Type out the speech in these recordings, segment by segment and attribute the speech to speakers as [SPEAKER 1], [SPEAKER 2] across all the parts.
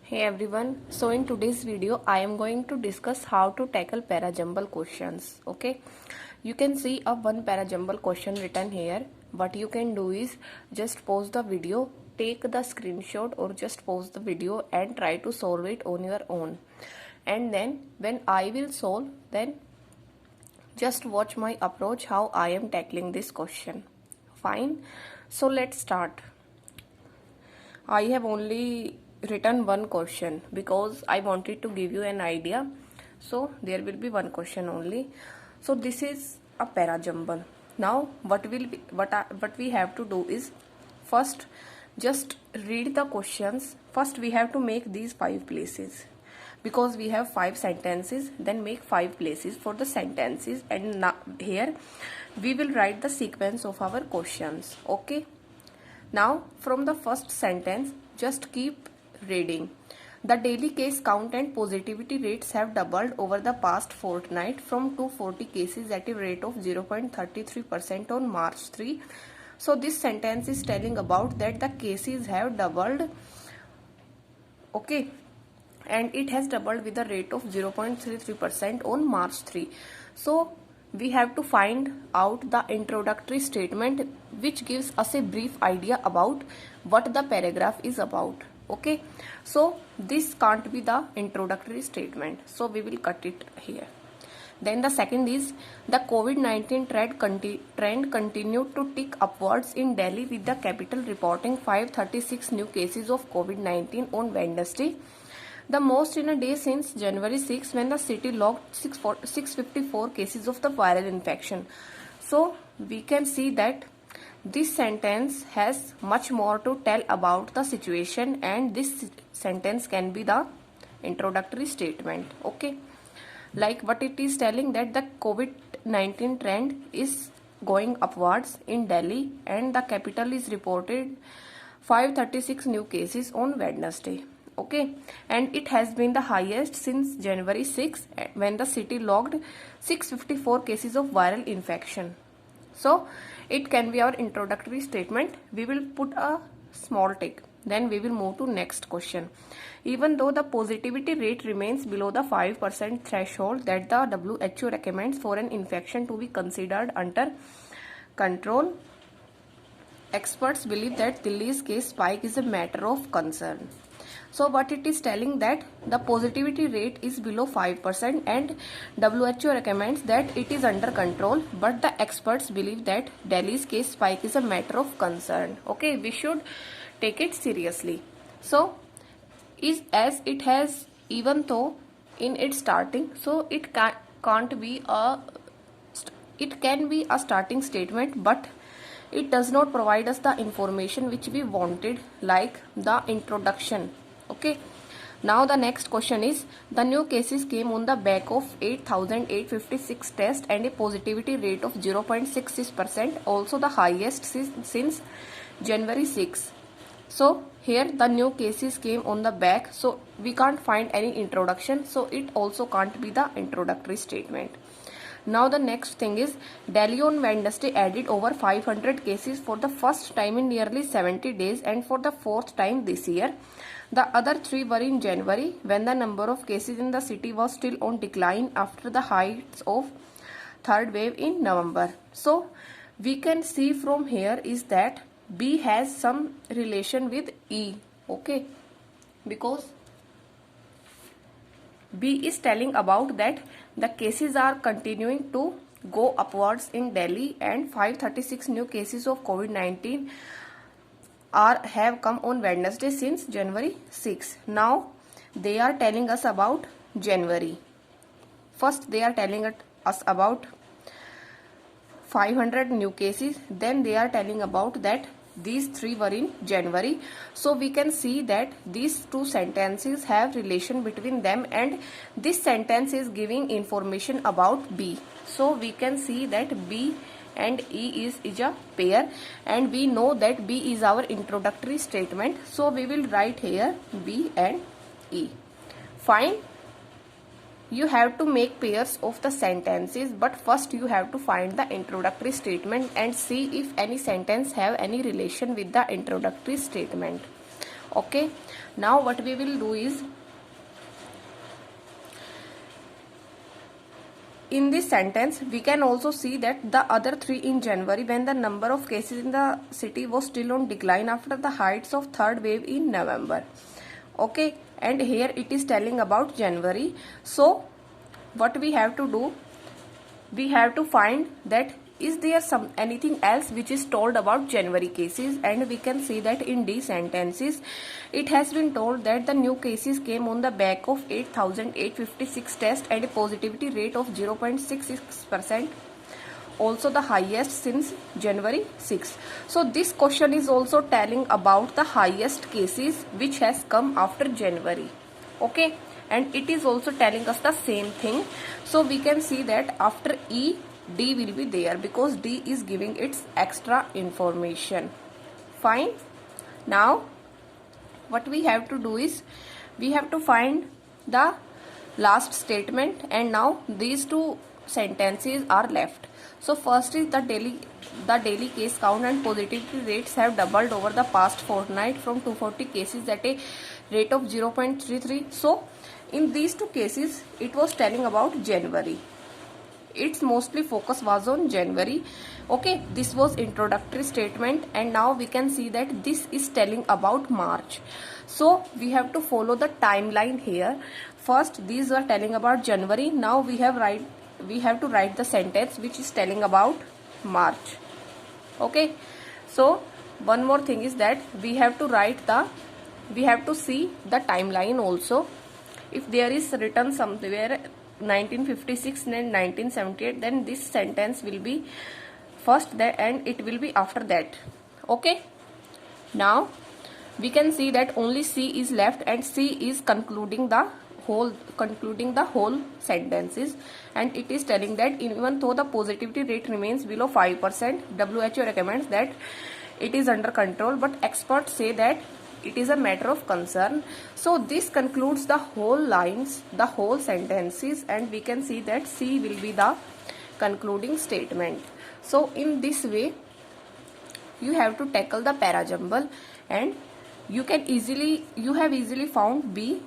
[SPEAKER 1] Hey everyone, so in today's video I am going to discuss how to tackle parajumble questions. Okay, you can see a one parajumble question written here. What you can do is just pause the video, take the screenshot or just pause the video and try to solve it on your own. And then when I will solve, then just watch my approach how I am tackling this question. Fine, so let's start. I have only written one question because I wanted to give you an idea. So there will be one question only. So this is a parajumble. Now what we have to do is first just read the questions. First we have to make these 5 places because we have 5 sentences, then make 5 places for the sentences, and now here we will write the sequence of our questions. Okay. Now from the first sentence just keep reading. The daily case count and positivity rates have doubled over the past fortnight from 240 cases at a rate of 0.33% on March 3. So this sentence is telling about that the cases have doubled, okay, and it has doubled with a rate of 0.33% on March 3. So we have to find out the introductory statement which gives us a brief idea about what the paragraph is about. Okay, so this can't be the introductory statement, so we will cut it here. Then the second is the COVID-19 trend continued to tick upwards in Delhi with the capital reporting 536 new cases of COVID-19 on Wednesday, the most in a day since January 6 when the city logged 654 cases of the viral infection. So we can see that this sentence has much more to tell about the situation, and this sentence can be the introductory statement. Okay, like what it is telling that the COVID-19 trend is going upwards in Delhi and the capital is reported 536 new cases on Wednesday. Okay, and it has been the highest since January 6 when the city logged 654 cases of viral infection. So it can be our introductory statement. We will put a small tick. Then we will move to next question. Even though the positivity rate remains below the 5% threshold that the WHO recommends for an infection to be considered under control, experts believe that Delhi's case spike is a matter of concern. So what it is telling that the positivity rate is below 5% and WHO recommends that it is under control, but the experts believe that Delhi's case spike is a matter of concern. Okay, we should take it seriously. So is as it has, even though in its starting, so it can't be a, it can be a starting statement, but it does not provide us the information which we wanted, like the introduction. Okay, now the next question is the new cases came on the back of 8,856 tests and a positivity rate of 0.66%, also the highest since January 6. So here the new cases came on the back, so we can't find any introduction, so it also can't be the introductory statement. Now the next thing is Delhi on Wednesday added over 500 cases for the first time in nearly 70 days and for the 4th time this year. The other 3 were in January when the number of cases in the city was still on decline after the heights of third wave in November. So we can see from here is that B has some relation with E. Okay, because B is telling about that the cases are continuing to go upwards in Delhi and 536 new cases of COVID-19 have come on Wednesday since January 6. Now they are telling us about January. First they are telling us about 500 new cases, then they are telling about that these 3 were in January. So we can see that these 2 sentences have relation between them, and this sentence is giving information about B. So we can see that B and E is a pair, and we know that B is our introductory statement. So we will write here B and E. Fine. You have to make pairs of the sentences, but first you have to find the introductory statement and see if any sentence have any relation with the introductory statement. Okay, now what we will do is, in this sentence we can also see that the other three in January, when the number of cases in the city was still on decline after the heights of third wave in November. Okay, and here it is telling about January. So what we have to do, we have to find that is there anything else which is told about January cases, and we can see that in these sentences it has been told that the new cases came on the back of 8,856 tests and a positivity rate of 0.66%, also the highest since January 6. So this question is also telling about the highest cases which has come after January. Okay, and it is also telling us the same thing. So we can see that after E, D will be there because D is giving its extra information. Fine. Now what we have to do is, we have to find the last statement, and now these two sentences are left. So first is the daily case count and positivity rates have doubled over the past fortnight from 240 cases at a rate of 0.33. So in these two cases it was telling about January. Its mostly focus was on January. Okay, this was introductory statement, and now we can see that this is telling about March. So we have to follow the timeline here. First these are telling about January. Now we have to write the sentence which is telling about March. Okay, so one more thing is that we have to see the timeline also. If there is written somewhere 1956 and 1978, then this sentence will be first there and it will be after that. Okay, now we can see that only C is left, and C is concluding the whole sentences, and it is telling that even though the positivity rate remains below 5%, WHO recommends that it is under control, but experts say that it is a matter of concern. So this concludes the whole lines, the whole sentences, and we can see that C will be the concluding statement. So in this way you have to tackle the parajumble, and you have easily found B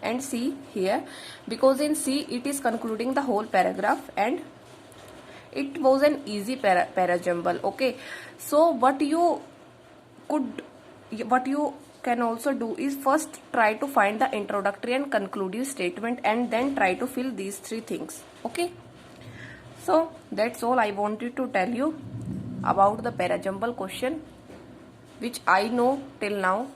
[SPEAKER 1] and C here, because in C it is concluding the whole paragraph and it was an easy parajumble. Okay, so what you can also do is first try to find the introductory and conclusive statement, and then try to fill these three things. Okay, so that's all I wanted to tell you about the parajumble question which I know till now.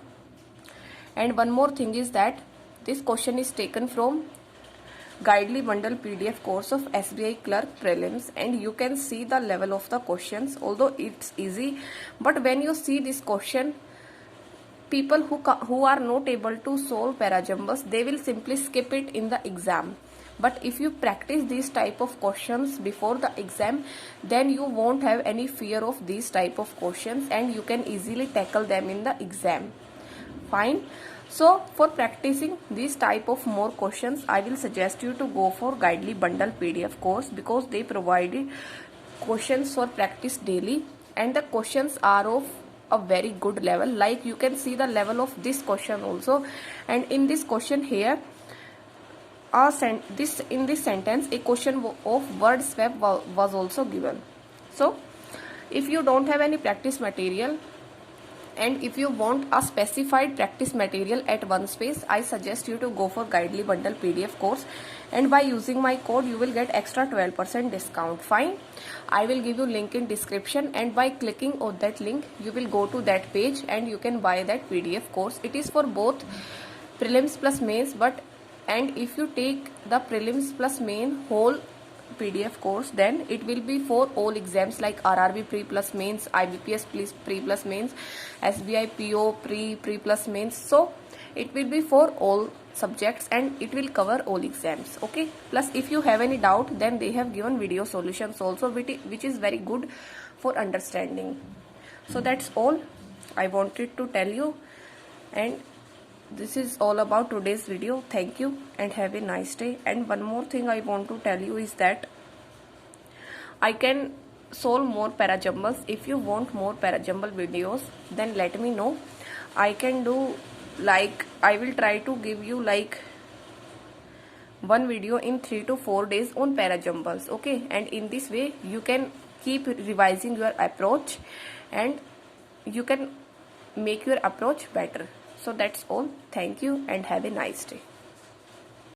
[SPEAKER 1] And one more thing is that this question is taken from Guidely Bundle PDF course of SBI Clerk Prelims, and you can see the level of the questions. Although it's easy, but when you see this question, people who are not able to solve parajumbles, they will simply skip it in the exam. But if you practice these type of questions before the exam, then you won't have any fear of these type of questions, and you can easily tackle them in the exam. Fine. So for practicing these type of more questions, I will suggest you to go for Guidely Bundle PDF course, because they provided questions for practice daily, and the questions are of a very good level. Like you can see the level of this question also, and in this question here, in this sentence a question of word swap was also given. So if you don't have any practice material, and if you want a specified practice material at one space, I suggest you to go for Guidely Bundle PDF course, and by using my code you will get extra 12% discount. Fine, I will give you link in description, and by clicking on that link you will go to that page and you can buy that PDF course. It is for both prelims plus mains, and if you take the prelims plus main whole PDF course, then it will be for all exams like RRB pre plus mains, IBPS pre plus mains, SBI PO pre plus mains. So it will be for all subjects and it will cover all exams. Okay, plus if you have any doubt, then they have given video solutions also, which is very good for understanding. So that's all I wanted to tell you, and this is all about today's video. Thank you and have a nice day. And one more thing I want to tell you is that I can solve more parajumbles. If you want more parajumble videos, then let me know. I can do like I will try to give you like one video in 3 to 4 days on parajumbles. Okay, and in this way you can keep revising your approach and you can make your approach better. So that's all. Thank you and have a nice day.